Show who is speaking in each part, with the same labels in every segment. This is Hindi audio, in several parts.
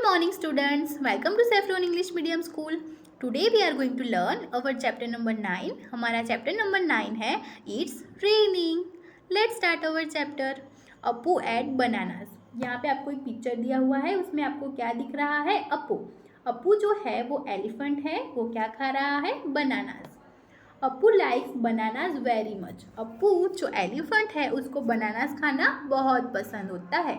Speaker 1: Good morning students. Welcome to Saffron English Medium School. Today we are going to learn our chapter number 9. हमारा chapter number 9 है It's raining. Let's start our chapter. Appu ate bananas. यहाँ पे आपको एक पिक्चर दिया हुआ है, उसमें आपको क्या दिख रहा है? अप्पू. अप्पू जो है वो एलिफेंट है, वो क्या खा रहा है? Bananas. Appu likes bananas very much. Appu जो एलिफेंट है उसको बनानास खाना बहुत पसंद होता है.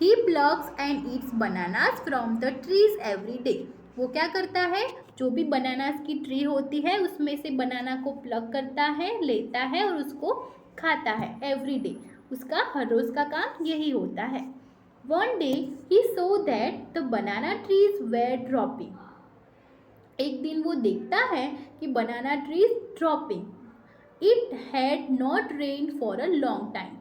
Speaker 1: He plucks and eats bananas from the trees every day. वो क्या करता है? जो भी बनानास की ट्री होती है उसमें से बनाना को प्लग करता है, लेता है और उसको खाता है एवरी डे. उसका हर रोज़ का काम यही होता है. One day he saw that the banana trees were dropping. एक दिन वो देखता है कि banana trees dropping. It had not rain for a long time.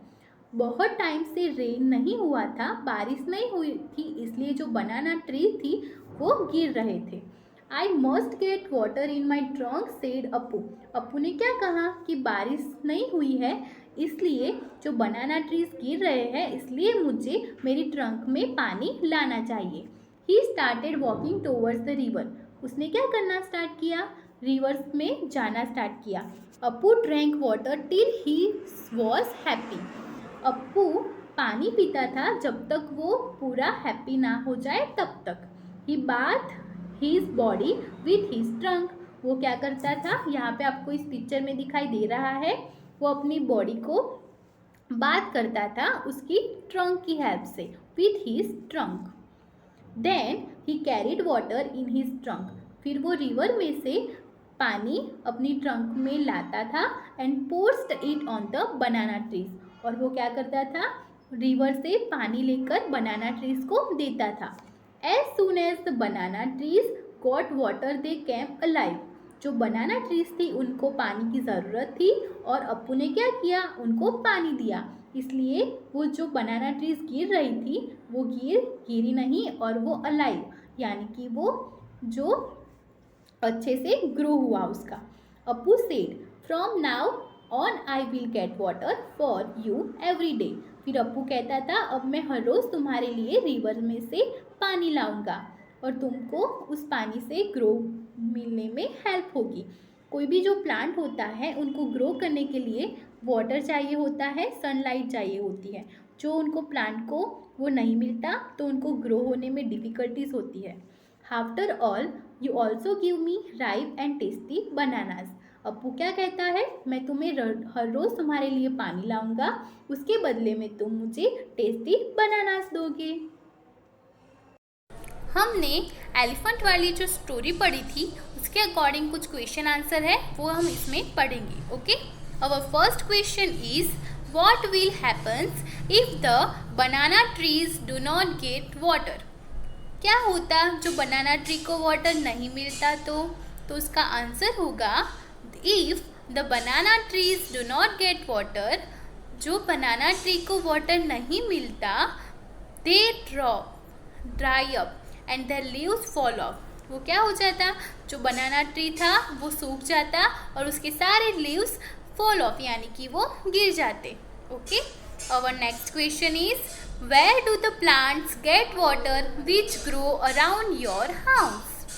Speaker 1: बहुत टाइम से रेन नहीं हुआ था, बारिश नहीं हुई थी, इसलिए जो बनाना ट्री थी वो गिर रहे थे. I must get water in my trunk said Appu. Appu ने क्या कहा कि बारिश नहीं हुई है इसलिए जो बनाना ट्रीज गिर रहे हैं इसलिए मुझे मेरी ट्रंक में पानी लाना चाहिए. He started walking towards the river. उसने क्या करना स्टार्ट किया? रिवर्स में जाना स्टार्ट किया. Appu drank water till he was happy. Appu पानी पीता था जब तक वो पूरा हैप्पी ना हो जाए तब तक. He bath his body with his trunk. वो क्या करता था? यहाँ पे आपको इस पिक्चर में दिखाई दे रहा है. वो अपनी बॉडी को बाथ करता था उसकी ट्रंक की हेल्प से, with his trunk. Then he carried water in his trunk. फिर वो रिवर में से पानी अपनी ट्रंक में लाता था and poured it on the banana trees. और वो क्या करता था? रिवर से पानी लेकर बनाना ट्रीज को देता था. As soon as the banana trees got water they came alive. जो बनाना ट्रीज थी उनको पानी की ज़रूरत थी और अप्पू ने क्या किया? उनको पानी दिया. इसलिए वो जो बनाना ट्रीज गिर रही थी वो गिरी नहीं और वो अलाइव यानी कि वो जो अच्छे से ग्रो हुआ उसका. Appu said from now on I will get water for you every day. फिर अप्पू कहता था अब मैं हर रोज़ तुम्हारे लिए रिवर में से पानी लाऊंगा और तुमको उस पानी से ग्रो मिलने में हेल्प होगी. कोई भी जो प्लांट होता है उनको ग्रो करने के लिए वाटर चाहिए होता है, सनलाइट चाहिए होती है. जो उनको प्लांट को वो नहीं मिलता तो उनको ग्रो होने में डिफ़िकल्टीज होती है. After all you also give me ripe and tasty bananas. Appu क्या कहता है? मैं तुम्हें हर रोज़ तुम्हारे लिए पानी लाऊंगा, उसके बदले में तुम मुझे टेस्टी बनानास दोगे. हमने एलिफेंट वाली जो स्टोरी पढ़ी थी उसके अकॉर्डिंग कुछ क्वेश्चन आंसर है वो हम इसमें पढ़ेंगे. Okay, our first question is what will happens if the banana trees do not get water. क्या होता जो बनाना ट्री को वाटर नहीं मिलता तो उसका आंसर होगा if the banana trees do not get water. जो बनाना ट्री को वाटर नहीं मिलता they dry up and the leaves fall off. वो क्या हो जाता? जो बनाना ट्री था वो सूख जाता और उसके सारे लीव्स फॉल ऑफ यानी कि वो गिर जाते. Okay, our next question is where do the plants get water which grow around your house.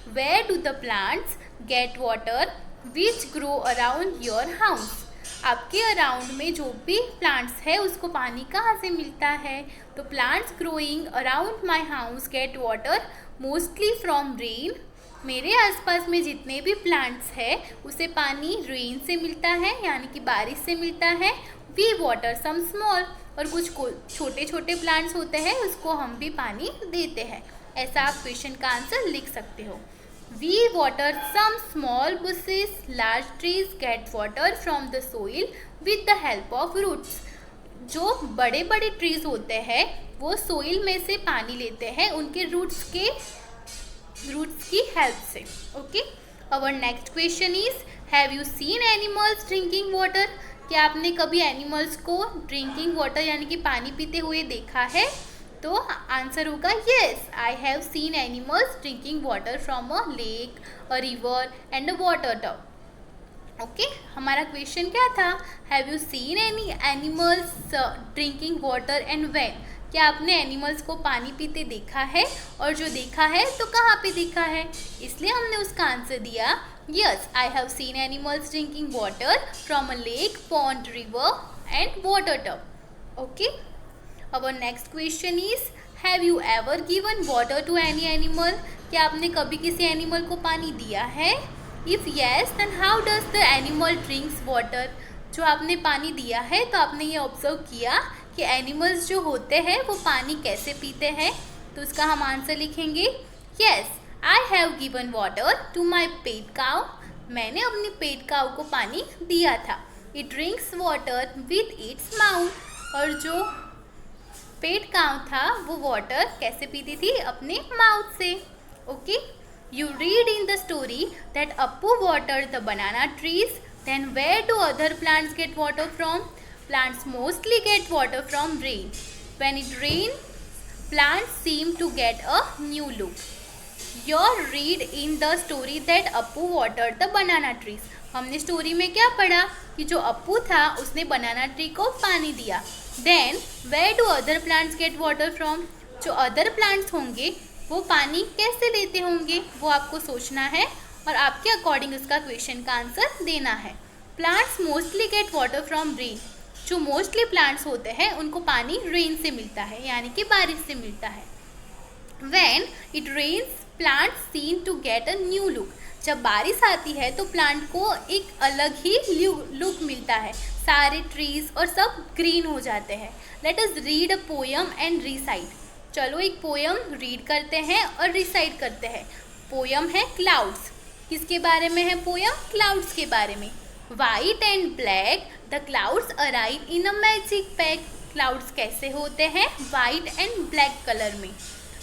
Speaker 1: Where do the plants get water which grow around your house. आपके अराउंड में जो भी प्लांट्स है उसको पानी कहाँ से मिलता है? तो plants growing around my house get water mostly from rain. मेरे आसपास में जितने भी प्लांट्स है उसे पानी रेन से मिलता है यानी कि बारिश से मिलता है. We water some small. और कुछ छोटे छोटे प्लांट्स होते हैं उसको हम भी पानी देते हैं. ऐसा आप क्वेश्चन का आंसर लिख सकते हो. We water some small bushes, large trees get water from the soil with the help of roots. जो बड़े बड़े ट्रीज होते हैं वो सोइल में से पानी लेते हैं उनके रूट्स की हेल्प से. Okay, our next question is have you seen animals drinking water. क्या आपने कभी एनिमल्स को ड्रिंकिंग वाटर यानी कि पानी पीते हुए देखा है? तो आंसर होगा yes, I have seen animals drinking water from a lake, a river and a water tub. Okay, हमारा क्वेश्चन क्या था? Have you seen any animals drinking water and when. क्या आपने एनिमल्स को पानी पीते देखा है, और जो देखा है तो कहाँ पे देखा है? इसलिए हमने उसका आंसर दिया yes, I have seen animals drinking water from a lake, pond, river and water tub. Okay, our next question is have you ever given water to any animal? क्या आपने कभी किसी एनिमल को पानी दिया है? If yes then how does the animal drinks water? जो आपने पानी दिया है तो आपने ये ऑब्जर्व किया कि एनिमल्स जो होते हैं वो पानी कैसे पीते हैं, तो उसका हम आंसर लिखेंगे yes, I have given water to my pet cow. मैंने अपनी पेट काउ को पानी दिया था। It drinks water with its mouth. और जो पेट काउ था वो वाटर कैसे पीती थी? अपने माउथ से। Okay, you read in the story that Appu water the banana trees, then where do other plants get water from? Plants mostly get water from rain. When it rains, plants seem to get a new look. You read in the story that Appu watered the banana trees. हमने स्टोरी में क्या पढ़ा कि जो अप्पू था उसने बनाना ट्री को पानी दिया। Then where do other plants get water from? जो अदर प्लांट्स होंगे वो पानी कैसे लेते होंगे, वो आपको सोचना है और आपके अकॉर्डिंग उसका क्वेश्चन का आंसर देना है। Plants mostly get water from rain. जो मोस्टली प्लांट्स होते हैं उनको पानी रेन से मिलता है, यानी कि बारिश से मिलता है। When it rains plants seem to get a new look. जब बारिश आती है तो प्लांट को एक अलग ही लुक मिलता है, सारे ट्रीज और सब ग्रीन हो जाते हैं। Let us read a poem and recite. चलो एक पोयम रीड करते हैं और रिसाइट करते हैं। पोयम है क्लाउड्स। किसके बारे में है पोयम? क्लाउड्स के बारे में। White and black the clouds arrive in a magic pack. Clouds कैसे होते हैं? वाइट एंड ब्लैक कलर में।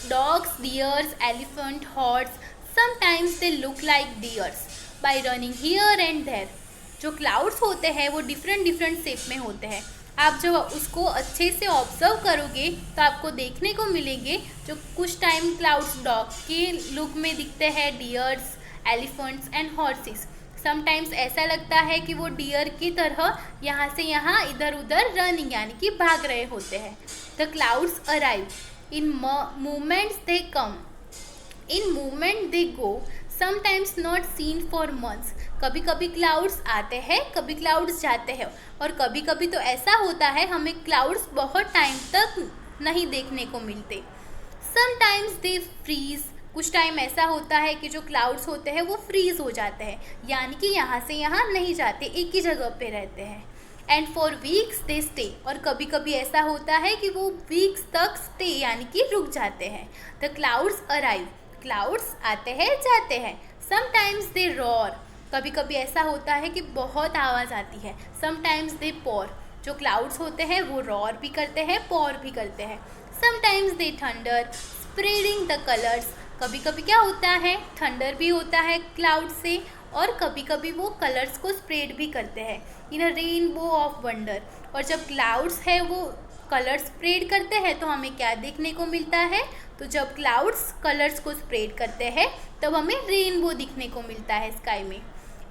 Speaker 1: Dogs, deers, elephant, horse, sometimes they look like deers by running here and there. जो क्लाउड्स होते हैं वो डिफरेंट शेप में होते हैं। आप जब उसको अच्छे से ऑब्जर्व करोगे तो आपको देखने को मिलेंगे जो कुछ टाइम क्लाउड्स डॉग के लुक में दिखते हैं, dears, elephants and horses. Sometimes ऐसा लगता है कि वो डियर की तरह यहाँ से यहाँ इधर उधर रनिंग यानी कि भाग रहे होते हैं। The clouds arrive in movements they come, in movement they go, sometimes not seen for months. कभी कभी क्लाउड्स आते हैं, कभी क्लाउड्स जाते हैं, और कभी कभी तो ऐसा होता है हमें क्लाउड्स बहुत टाइम तक नहीं देखने को मिलते। समटाइम्स दे फ्रीज, कुछ टाइम ऐसा होता है कि जो क्लाउड्स होते हैं वो फ्रीज हो जाते हैं, यानी कि यहाँ से यहाँ नहीं जाते, एक ही जगह पे रहते हैं। And for weeks they stay, और कभी कभी ऐसा होता है कि वो वीक्स तक स्टे यानी कि रुक जाते हैं। द क्लाउड्स अराइव, क्लाउड्स आते हैं जाते हैं। समटाइम्स दे रॉर, कभी कभी ऐसा होता है कि बहुत आवाज़ आती है। समटाइम्स दे पॉर, जो क्लाउड्स होते हैं वो रॉर भी करते हैं, पॉर भी करते हैं। Sometimes they thunder spreading the colours, कभी कभी क्या होता है थंडर भी होता है क्लाउड से, और कभी कभी वो कलर्स को स्प्रेड भी करते हैं इन अ रेनबो ऑफ वंडर। और जब क्लाउड्स है वो कलर्स स्प्रेड करते हैं तो हमें क्या देखने को मिलता है? तो जब क्लाउड्स कलर्स को स्प्रेड करते हैं तब हमें रेनबो दिखने को मिलता है स्काई में।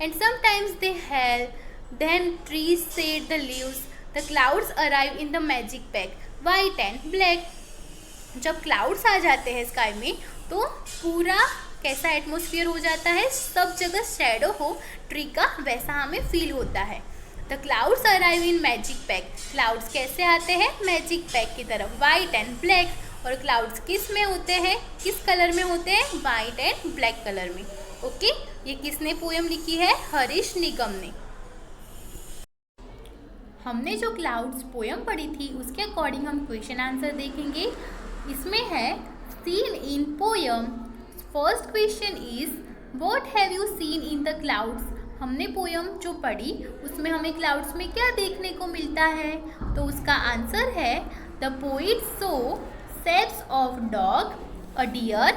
Speaker 1: And sometimes they hail then trees shed the leaves, the clouds arrive in the magic pack, white and black. जब क्लाउड्स आ जाते हैं स्काई में तो पूरा कैसा एटमॉस्फेयर हो जाता है, सब जगह शैडो हो ट्री का, वैसा हमें फील होता है। The clouds arrive in magic pack, clouds कैसे आते हैं? मैजिक पैक की तरफ, वाइट एंड ब्लैक। और क्लाउड्स किस में होते हैं, किस कलर में होते हैं? वाइट एंड ब्लैक कलर में। ओके, ये किसने पोएम लिखी है? हरीश निगम ने। हमने जो क्लाउड्स पोएम पढ़ी थी उसके अकॉर्डिंग हम क्वेश्चन आंसर देखेंगे। इसमें है seen in poem. First question is what have you scene in the clouds. हमने पोएम जो पढ़ी उसमें हमें क्लाउड्स में क्या देखने को मिलता है? तो उसका आंसर है the poet saw shapes of dog, a deer,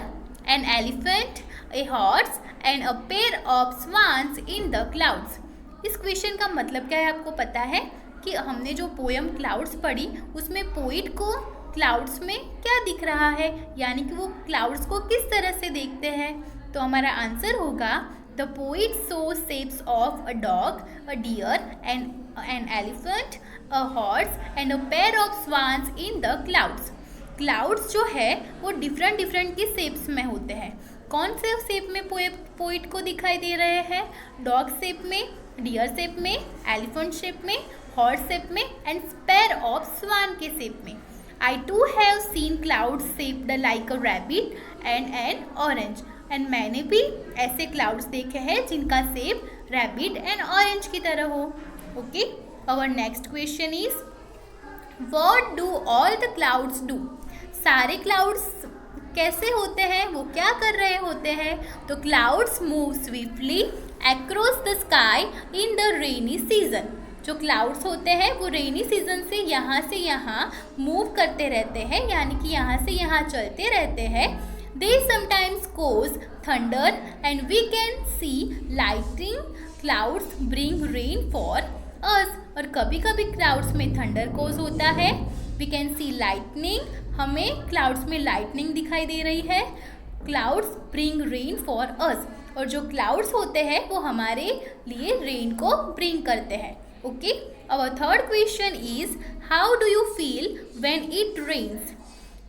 Speaker 1: an elephant, a horse and a pair of swans in the clouds. इस क्वेश्चन का मतलब क्या है आपको पता है कि हमने जो पोएम क्लाउड्स पढ़ी उसमें पोइट को क्लाउड्स में क्या दिख रहा है, यानी कि वो क्लाउड्स को किस तरह से देखते हैं। तो हमारा आंसर होगा the poet saw shapes of a dog, a deer, an elephant, a horse and a pair of swans in the clouds. Clouds जो है वो डिफरेंट डिफरेंट की शेप्स में होते हैं। कौन से शेप में पोइट को दिखाई दे रहे हैं? डॉग शेप में, डियर शेप में, एलिफेंट शेप में, हॉर्स शेप में एंड पेयर ऑफ स्वान के शेप में। I too have seen clouds shaped like a rabbit and an orange. And मैंने भी ऐसे क्लाउड्स देखे हैं जिनका शेप रैबिट एंड ऑरेंज की तरह हो। Okay, our next question is what do all the clouds do? सारे क्लाउड्स कैसे होते हैं, वो क्या कर रहे होते हैं? तो clouds move swiftly across the sky in the rainy season. जो क्लाउड्स होते हैं वो रेनी सीजन से यहाँ मूव करते रहते हैं, यानी कि यहाँ से यहाँ चलते रहते हैं। They sometimes cause thunder and we can see lightning. Clouds bring rain for us. और कभी कभी क्लाउड्स में थंडर कॉज होता है। वी कैन सी लाइटनिंग, हमें क्लाउड्स में लाइटनिंग दिखाई दे रही है। Clouds bring rain for us. और जो क्लाउड्स होते हैं वो हमारे लिए रेन को ब्रिंग करते हैं। Okay, our third question is how do you feel when it rains?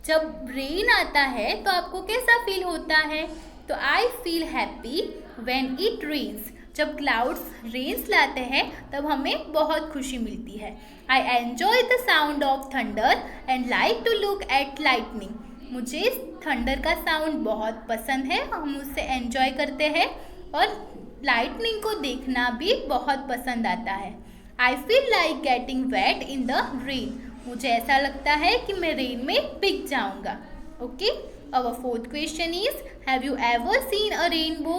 Speaker 1: जब रेन आता है तो आपको कैसा फील होता है? तो I feel happy when it rains. जब क्लाउड्स रेन्स लाते हैं तब हमें बहुत खुशी मिलती है। I enjoy the sound of thunder and like to look at lightning. मुझे थंडर का साउंड बहुत पसंद है, हम उससे एन्जॉय करते हैं और लाइटनिंग को देखना भी बहुत पसंद आता है। I feel like getting wet in the rain. मुझे ऐसा लगता है कि मैं रेन में भीग जाऊंगा। Okay, our fourth question is have you ever seen a rainbow?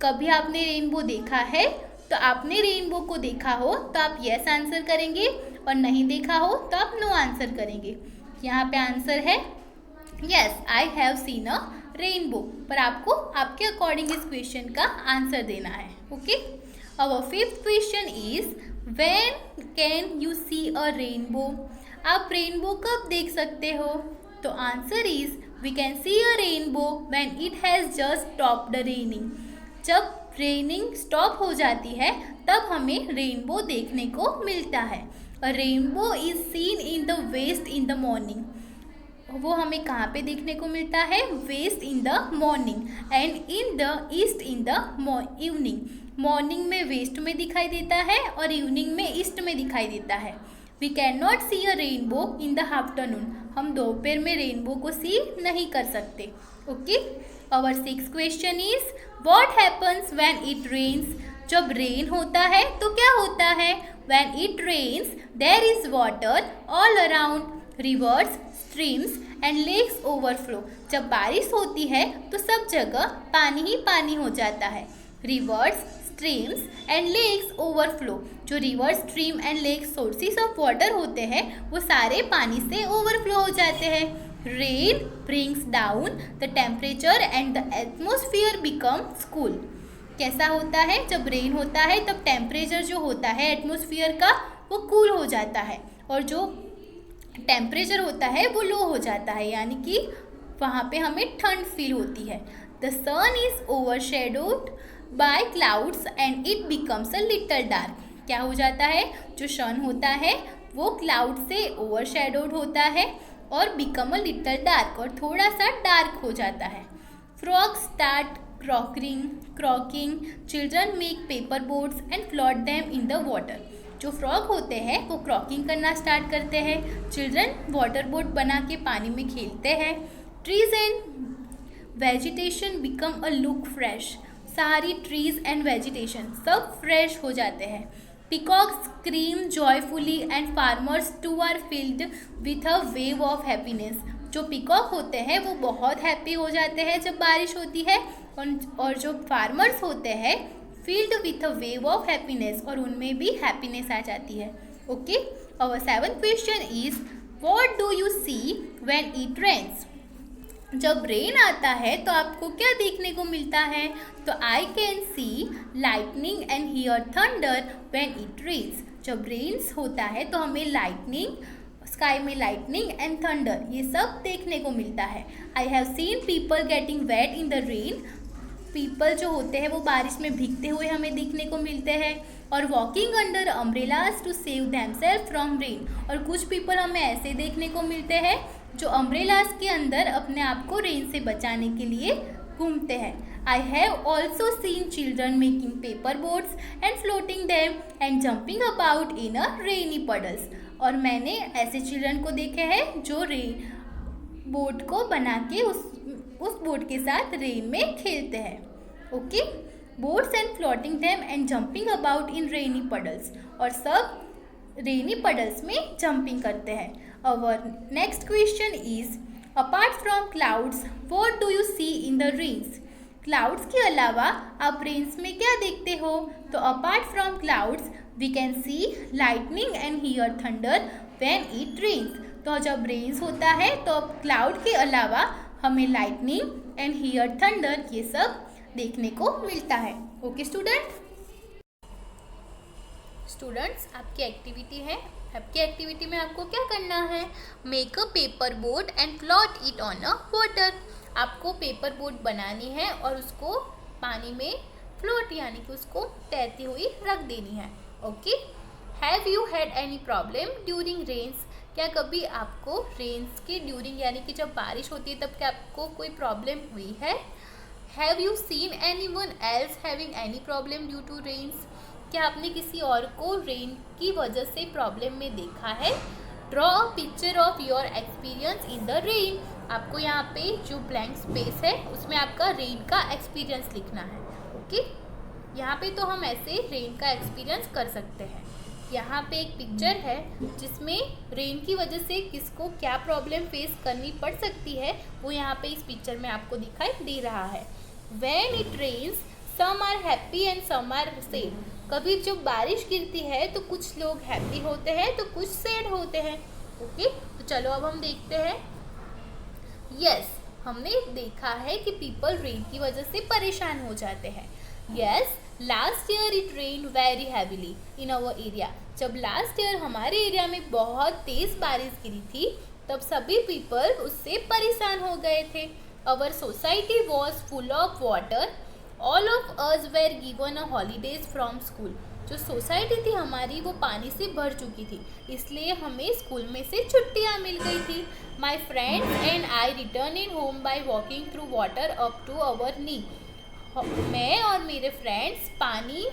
Speaker 1: कभी आपने रेनबो देखा है? तो आपने रेनबो को देखा हो तो आप यस आंसर करेंगे और नहीं देखा हो तो आप नो आंसर करेंगे। यहाँ पे आंसर है yes, I have scene a rainbow, पर आपको आपके अकॉर्डिंग इस क्वेश्चन का आंसर देना है। Okay, our fifth question is when can you see a rainbow? आप रेनबो कब देख सकते हो? तो answer is we can see a rainbow when it has just stopped raining. जब रेनिंग स्टॉप हो जाती है तब हमें रेनबो देखने को मिलता है। A rainbow is seen in the west in the morning. वो हमें कहाँ पे देखने को मिलता है? West in the morning and in the east in the evening. Morning में वेस्ट में दिखाई देता है और इवनिंग में ईस्ट में दिखाई देता है। We can not see a rainbow in the afternoon. हम दोपहर में रेनबो को सी नहीं कर सकते। Okay, our sixth question is what happens when it rains? जब रेन होता है तो क्या होता है? When it rains there is water all around. Rivers, streams and lakes overflow. जब बारिश होती है तो सब जगह पानी ही पानी हो जाता है। Rivers, streams and lakes overflow. जो river, stream and lake sources of water होते हैं वो सारे पानी से ओवरफ्लो हो जाते हैं। Rain brings down the temperature and the atmosphere becomes cool. कैसा होता है? जब रेन होता है तब टेम्परेचर जो होता है एटमोसफियर का वो कूल हो जाता है और जो टेम्परेचर होता है वो लो हो जाता है, यानी कि वहाँ पे हमें ठंड फील होती है। The sun is overshadowed by clouds and it becomes a little dark. क्या हो जाता है? जो सन होता है वो क्लाउड से ओवरशैडोड होता है और बिकम अ लिटल डार्क, और थोड़ा सा डार्क हो जाता है। Frogs start croaking, children make paper boats and float them in the water. जो फ्रॉग होते हैं वो क्रॉकिंग करना स्टार्ट करते हैं। चिल्ड्रन वाटर बोट बना के पानी में खेलते हैं। Trees and vegetation become a look fresh. सारी ट्रीज एंड वेजिटेशन सब फ्रेश हो जाते हैं। Peacocks scream joyfully and farmers too are filled with a wave of happiness. जो पीकॉक होते हैं वो बहुत हैप्पी हो जाते हैं जब बारिश होती है, और जो फार्मर्स होते हैं filled with a wave of happiness, और उनमें भी हैप्पीनेस आ जाती है। Okay, our seventh question is what do you see when it rains? जब रेन आता है तो आपको क्या देखने को मिलता है? तो I can see lightning and hear thunder when it rains. जब रेन्स होता है तो हमें लाइटनिंग, स्काई में लाइटनिंग एंड थंडर ये सब देखने को मिलता है। I have seen people getting wet in the rain. People जो होते हैं वो बारिश में भीगते हुए हमें देखने को मिलते हैं। और walking under umbrellas to save themselves from rain. और कुछ पीपल हमें ऐसे देखने को मिलते हैं जो अम्ब्रेलास के अंदर अपने आप को रेन से बचाने के लिए घूमते हैं। I have also seen children making paper boats and floating them and jumping about in a rainy puddles. और मैंने ऐसे चिल्ड्रन को देखे हैं जो बोट को बना के उस बोट के साथ रेन में खेलते हैं। Okay, boats and floating them and jumping about in rainy puddles, और सब रेनी पडल्स में जंपिंग करते हैं। Our next question is, apart from clouds what do you see in the rains? Clouds के अलावा आप रेन्स में क्या देखते हो? तो apart from clouds we can see lightning and hear thunder when it rains. तो जब रेन्स होता है तो क्लाउड के अलावा हमें लाइटनिंग एंड हियर थंडर ये सब देखने को मिलता है। ओके स्टूडेंट्स, आपकी एक्टिविटी है। आपकी एक्टिविटी में आपको क्या करना है? Make a paper boat and float it on a water. आपको पेपर बोट बनानी है और उसको पानी में फ्लोट यानी कि उसको तैरती हुई रख देनी है। Okay, have you had any problem during rains? क्या कभी आपको रेन्स के ड्यूरिंग यानी कि जब बारिश होती है तब क्या आपको कोई प्रॉब्लम हुई है? Have you seen any one else having any problem due to rains? क्या आपने किसी और को रेन की वजह से प्रॉब्लम में देखा है? Draw a picture of your experience in the rain. आपको यहाँ पे जो ब्लैंक स्पेस है उसमें आपका रेन का एक्सपीरियंस लिखना है। ओके, यहाँ पे तो हम ऐसे रेन का एक्सपीरियंस कर सकते हैं। यहाँ पे एक पिक्चर है जिसमें रेन की वजह से किसको क्या प्रॉब्लम फेस करनी पड़ सकती है वो यहाँ पे इस पिक्चर में आपको दिखाई दे रहा है। When it rains some are happy and some are sad. कभी जब बारिश गिरती है तो कुछ लोग हैप्पी होते हैं तो कुछ सैड होते हैं। ओके, तो चलो अब हम देखते हैं। यस, हमने देखा है कि पीपल रेन की वजह से परेशान हो जाते हैं। Yes, last year it rain very heavily in our area. जब लास्ट ईयर हमारे एरिया में बहुत तेज बारिश गिरी थी तब सभी पीपल उससे परेशान हो गए थे। Our society was full of water. All of us were given a holidays from school. जो सोसाइटी थी हमारी वो पानी से भर चुकी थी, इसलिए हमें स्कूल में से छुट्टियाँ मिल गई थी। My friends and I return in home by walking through water up to our knee. मैं और मेरे फ्रेंड्स पानी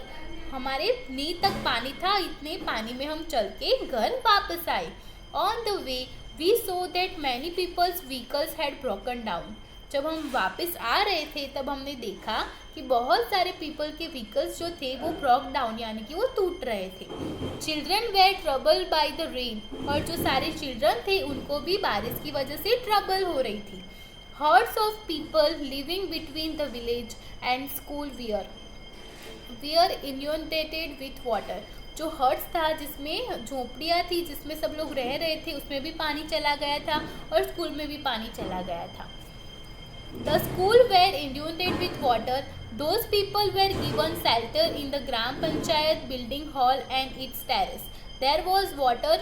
Speaker 1: हमारे नी तक पानी था, इतने पानी में हम चल के घर वापस आए। On the way we saw that many peoples vehicles had broken down. जब हम वापस आ रहे थे तब हमने देखा कि बहुत सारे पीपल के व्हीकल्स जो थे वो ब्रोक डाउन यानी कि वो टूट रहे थे। Children were trouble by the rain. और जो सारे चिल्ड्रन थे उनको भी बारिश की वजह से ट्रबल हो रही थी। Herds of people living between the village and school were inundated with water. जो हर्ट्स था जिसमें झोपड़ियाँ थी जिसमें सब लोग रह रहे थे उसमें भी पानी चला गया था और स्कूल में भी पानी चला गया था। The school were inundated with water. Those people were given shelter in the Gram Panchayat building hall and its terrace. There was water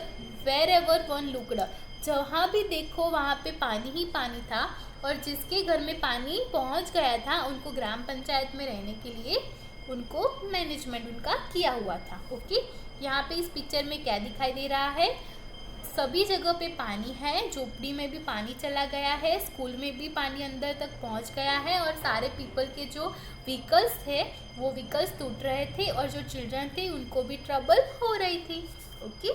Speaker 1: wherever one looked. जहाँ भी देखो वहाँ पे पानी ही पानी था और जिसके घर में पानी पहुँच गया था उनको ग्राम पंचायत में रहने के लिए उनको मैनेजमेंट उनका किया हुआ था। ओके, यहाँ पे इस पिक्चर में क्या दिखाई दे रहा है? सभी जगह पे पानी है, झोपड़ी में भी पानी चला गया है, स्कूल में भी पानी अंदर तक पहुंच गया है और सारे पीपल के जो व्हीकल्स थे वो व्हीकल्स टूट रहे थे और जो चिल्ड्रन थे उनको भी ट्रबल हो रही थी। ओके,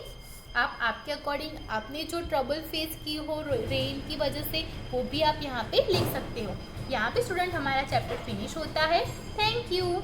Speaker 1: आप आपके अकॉर्डिंग आपने जो ट्रबल फेस की हो रेन की वजह से वो भी आप यहाँ पे लिख सकते हो। यहाँ पे स्टूडेंट हमारा चैप्टर फिनिश होता है। Thank you.